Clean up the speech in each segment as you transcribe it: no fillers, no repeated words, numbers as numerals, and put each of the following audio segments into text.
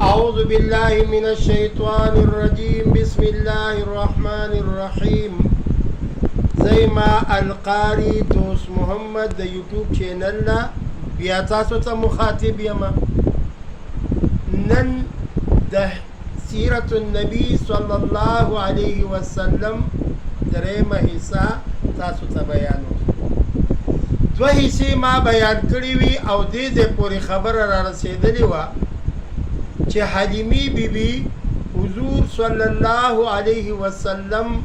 أعوذ بالله من الشيطان الرجيم بسم الله الرحمن الرحيم زي ما القاري دوست محمد د يوتيوب چینل لا بیا تاسو ته مخاطب یما نن د سیرت النبي صلى الله عليه وسلم درېمه حصہ تاسو ته بیانو دوه حصے ما بیان کړی وی او دې پوری خبره را رسیدلی و چې حلیمی بیبي حضور صلی الله علیه وسلم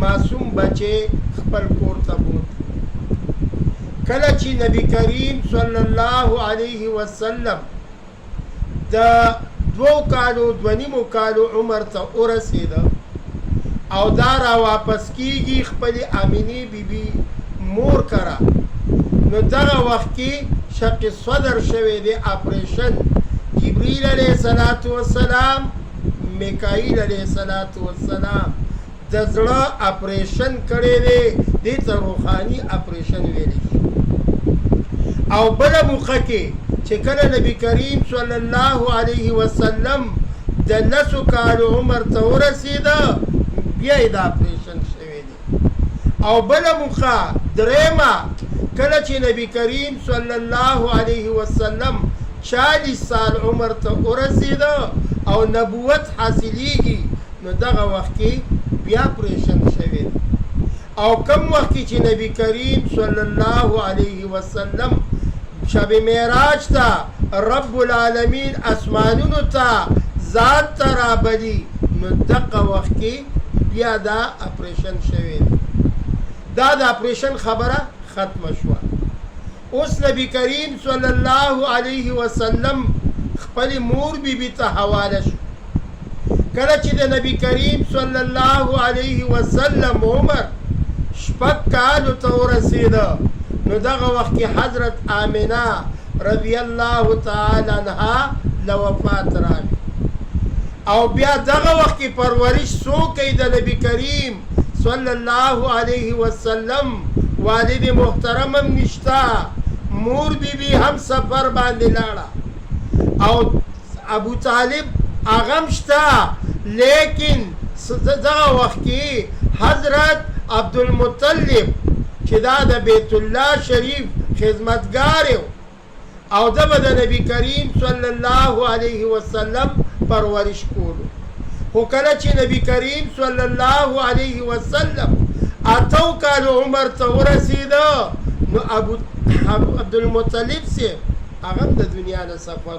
معصوم بچه خپل کور ته بوت کله چې نبی کریم صلی الله علیه وسلم د 2 کالو 2.5 کالو عمر ته ورسېده او دا را واپس کیږي خپل امینی بیبي مور کرا نو دغه وخت کې شق صدر شوه دی اپریشن جبریل علیہ الصلوۃ والسلام میکائیل علیہ الصلوۃ والسلام د زړه اپریشن کړي دي د روحاني اپریشن ویلي او بل موقع کې چې کله نبی کریم صلی الله علیه وسلم د 9 کال عمر ته ورسېده بیا د اپریشن شوی دی او بل موقع درېما کله چې نبی کریم صلی الله علیه وسلم 40 سال عمر ته ورسېده او نبوت حاصلېږي نو دغه وخت کې بیا اپریشن شوی او کم وخت چې نبی کریم صلی الله علیه وسلم شب معراج ته رب العالمین اسمانونو ته ذات ته رابلي نو دغه وخت کې بیا دا اپریشن شوی دا د اپریشن خبره ختم شوه اوس نبی کریم صلی الله علیه وسلم خپل مور بیبي ته حواله شو کله چې د نبی کریم صلی الله علیه وسلم عمر 6 کالو ته ورسېده نو دغه وخت کې حضرت آمنه رضی الله تعالی عنها له وفات راغی او بیا دغه وخت کې پرورش څوک د نبی کریم صلی الله علیه وسلم والد محترم هم نشتا مور بیبي هم سفر باندې لاړه او ابو طالب اغم شتا لیکن دغه وخت کې حضرت عبدالمطلب چې دا د بیت الله شریف خدمتګار او د نبی کریم صلی الله علیه وسلم پرورش کولو خو کله چې نبی کریم صلی الله علیه وسلم 8 کال عمر ته ورسېده نو ابو عبدالمطلب سے هغه د دنیا نه سفر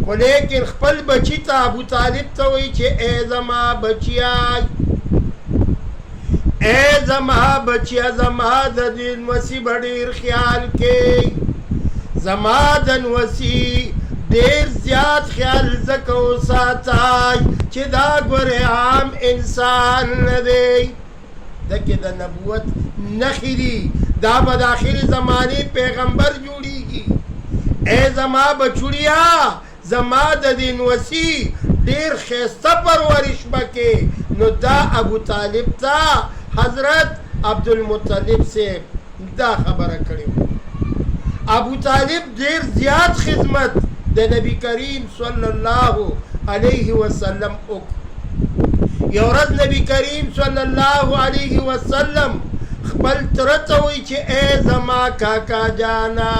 خو لیکن خپل بچی ته ابو طالب ته وایي چې ای زما بچیای ای زما بچیا زما د دین وسی ډېر خیال کې زما د وسی ډېر زیات خیال زکو ساتای چې دا ګوره عام انسان نه دی دکې د نبوت نښې دي دا به د آخري زمانې پیغمبر جوړیږي ای زما بچوړیا زما د دین وسی ډېر ښایسته پرورش بکې نو دا ابو طالب ته حضرت عبدالمطلب سے دا خبره کړې ابو طالب ډېر زیات خدمت د نبی کریم صلی الله علیه وسلم وکړ یو ورځ نبی کریم صلی الله علیه وسلم خپل تره ته وایي چې ای زما کاکا جانا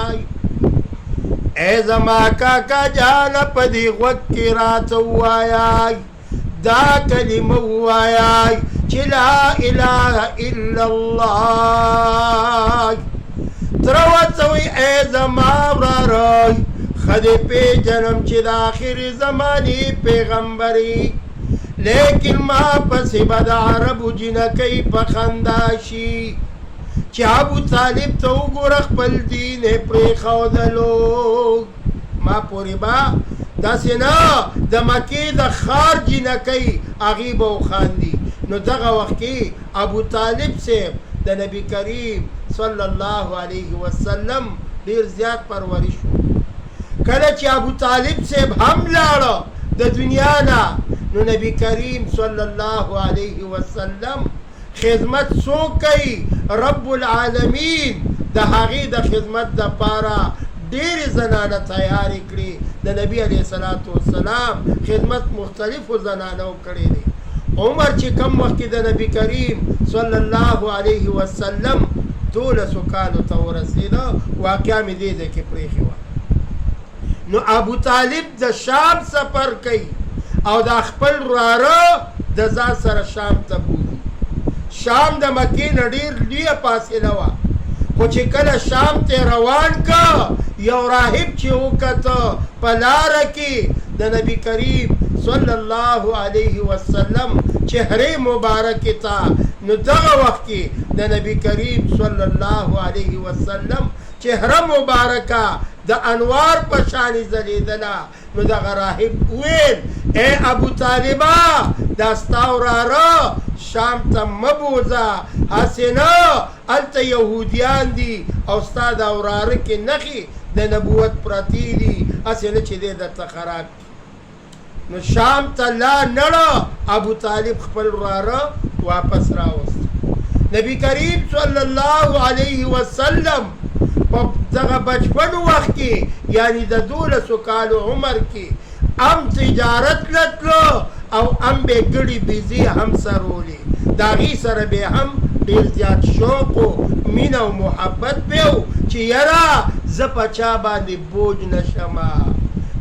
ای زما کاکا جانا په دې غوږ کې راته ووایئ دا کلمه ووایئ چې لا اله الا الله تره ورته وایي ای زما وراره ښه دې پېژنم چې د آخرې زمانې پیغمبري لیکن ما پسې به د عربو جنکۍ په خندا شي چې ابو طالب ته وګوره خپل دین یې پرېښودلو ما پورې به داسې نه د مکې د ښار جنکۍ هغې به وخاندي نو دغه وخت کې ابو طالب صاحب د نبی کریم صلی الله علیه وسلم ډېر زیات پرورش کله چې ابو طالب صاحب هم لاړه د دنیا نه نو نبی کریم صلی الله علیه وسلم خدمت څوک کوي رب العالمین د هغې د خدمت دپاره ډېرې زنانه تیارې کړي د نبي علیه الصلاة والسلام خدمت مختلفو زنانو کړی دی. عمر چې کم وخت کې د نبی کریم صلی الله علیه وسلم 12 کالو ته ورسېده، واقعه مې دې ځای کې پرېښې وه. نو ابو طالب د شام سفر کوي او د خپل وراره د ځان سره شام ته بولي. شام د مکې نه ډېر لویه فاصله وه، خو چې کله شام ته روان که یو راهب چې وکته په لاره کې د نبی کریم صلی الله علیه وسلم چهره مبارکې ته، نو دغه وخت کې د نبی کریم صلی الله علیه وسلم چهره مبارکه د انوار په شانې ځلېدله. نو دغه راهب وویل ای ابو طالبه دا ستا وراره شام ته مه بوځه، هسې نه هلته یهودیان دي او ستا دا وراره کې نښې د نبوت پرتې دي، هسې نه چې دی درته خراب کړي. نو شام ته لا نړه ابو طالب خپل وراره واپس راوست. نبی کریم صلی الله علیه وسلم په دغه بچپن وخت کې یعنی د 12 کالو عمر کې ام تجارت لتلو او ام به ګړي بیزي هم سرولي، د هغې سره به هم ډېر زیات شوق و مینه او محبت به و چې یاره زه په چا باندې بوج نشمه.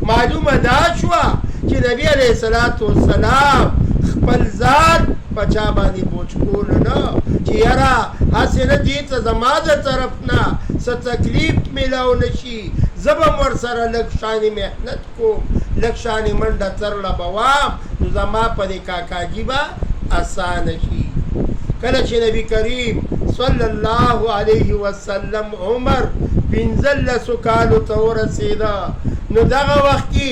معلومه دا شوه چې نبی علیه الصلاة والسلام خپل ځان په چا باندې بوج کولو نه، چې یاره هسې نه دې ته زما د طرف نه څه تکلیف میلاو نه شي، زه به م ورسره لږ شانې محنت کوم، لږ شانې منډه ترله به وام، نو زما په دې کاکاجي به اسانه شي. کله چې نبی کریم صلی الله علیه وسلم عمر 15 کالو ته ورسېده، نو دغه وخت کې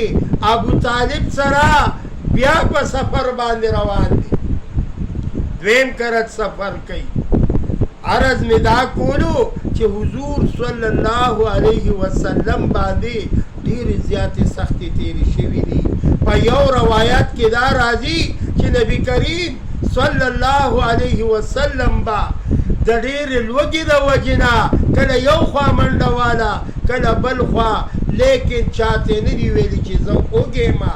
ابو طالب سره بیا په سفر باندې روان دی، دویم کرت سفر کوي. عرض مې دا کولو چې حضور صلی الله علیه وسلم باندې ډېرې زیاتې سختې تېرې شوي دي. په یو روایت کې دا راځي چې نبی کریم صلی الله علیه وسلم با د ډېرې لوږې د وجې نه کله یو خوا منډه واله کله بل خوا، لیکن چاته نه دي ویلي چې زه اوږې ما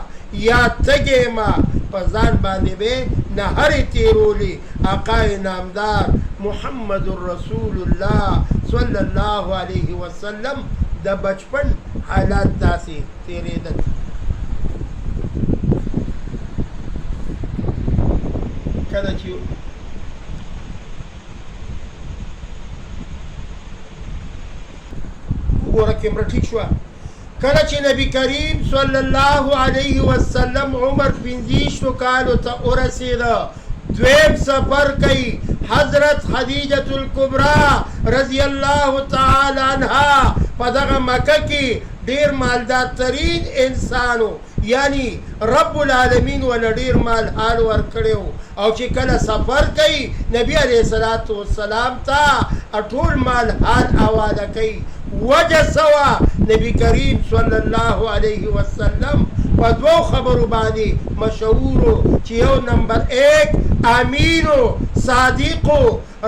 یا تږې ما، په ځان باندې به نهرې تېرولې. آقای نامدار محمد رسول الله صلی الله علیه وسلم د بچپن حالات داسې تېرېدل. کله چې وګوره کیمره ټیک شوه، کله چې نبی کریم صلی الله علیه وسلم عمر 15 کالو ته ورسېده، دویم سفر کوي. حضرت خدیجة الکبرا رضی الله تعالی عنها په دغه مکه کې ډېر مالدار ترین انسانو، یعنی رب العالمین ول ډېر مال حال ورکړی و، او چې کله سفر کوي نبی علیه الصلاة والسلام ته ټول مال حال حواله کوي. وجه سوا نبی کریم صلی الله علیه وسلم په دوو خبرو باندې مشهورو چې یو نمبر 1 امینو صادقو،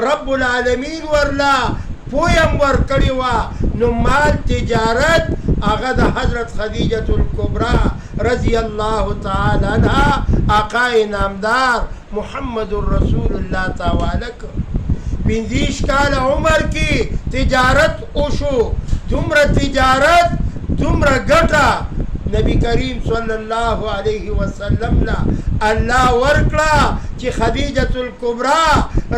رب العالمین ورلا پویم ورکړی وه. نو مال تجارت هغه د حضرت خدیجة الکبرا رضی الله تعالی عنها آقای نامدار محمد رسول الله تعالی کړ. 15 کال عمر کې تجارت وشو، دومره تجارت دومره ګټه نبی کریم صلی الله علیه وسلم لا الله ورکړه چې خدیجة الکبرا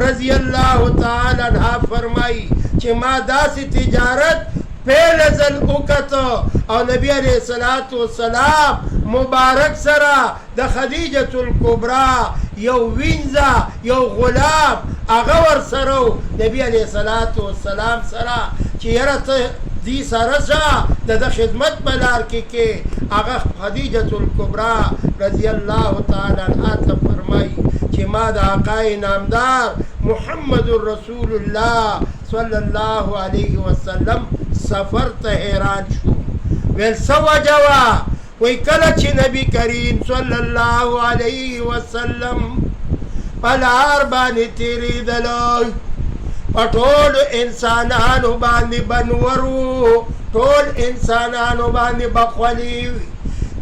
رضی الله تعالی عنها فرمایي چې ما داسې تجارت پهل ځل وکړه او نبی علیه الصلاة والسلام مبارک سره د خدیجة الکبرا یو وینځه یو غلام هغه ورسره و. نبی علیه الصلاة والسلام سره چې یاره ته دې سره شه د ده خدمت په لار کې هغه خدیجة الکبرا رضی الله تعالی عنها ته فرمایي چې ما د آقای نامدار محمد رسول الله صلی الله علیه وسلم سفر ته حیران شو. ویل څه وجه وه؟ وی کله چې نبی کریم صلی الله علیه وسلم په لار باندې تېرېدلی، په ټولو انسانانو باندې بنور و، ټول انسانانو باندې بخولي وي،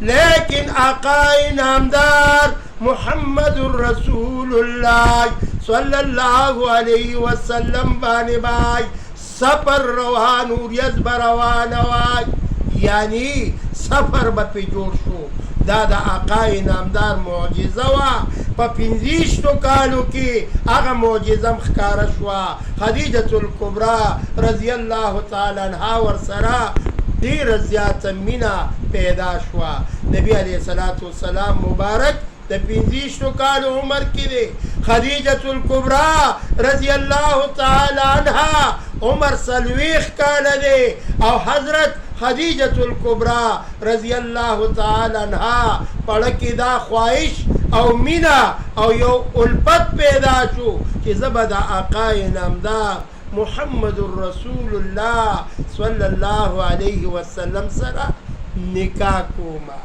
لیکن آقای نامدار محمد رسول الله صلی الله علیه وسلم باندې بای سفر روان وریځ به روانه وای، یعنی سفر به پې جوړ شو. دا د آقای نامدار معجزه وه. په 25 کالو کې هغه معجزه م ښکاره شوه. خدیجة الکبرا رضی الله تعالی عنها ورسره ډېره زیاته مینه پیدا شوه. نبی علیه الصلاة والسلام مبارک د 25 کالو عمر کې دی. خدیجة الکبرا رضی الله تعالی عنها عمر 40 کاله دی او حضرت خدیجة الکبرا رضی الله تعالی عنها پړه کې دا خواهش او مینا او یو الفت پیدا شو چې زه به د آقای نامدار محمد رسول الله صلی الله علیه وسلم سره نکاح کومه.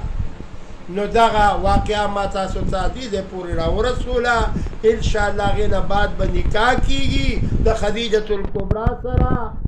نو دغه واقعه ما تاسو ته دې ځای پورې راورسوله. انشاءالله هغې نه بعد به نکاح کېږي د خدیجة الکبرا سره.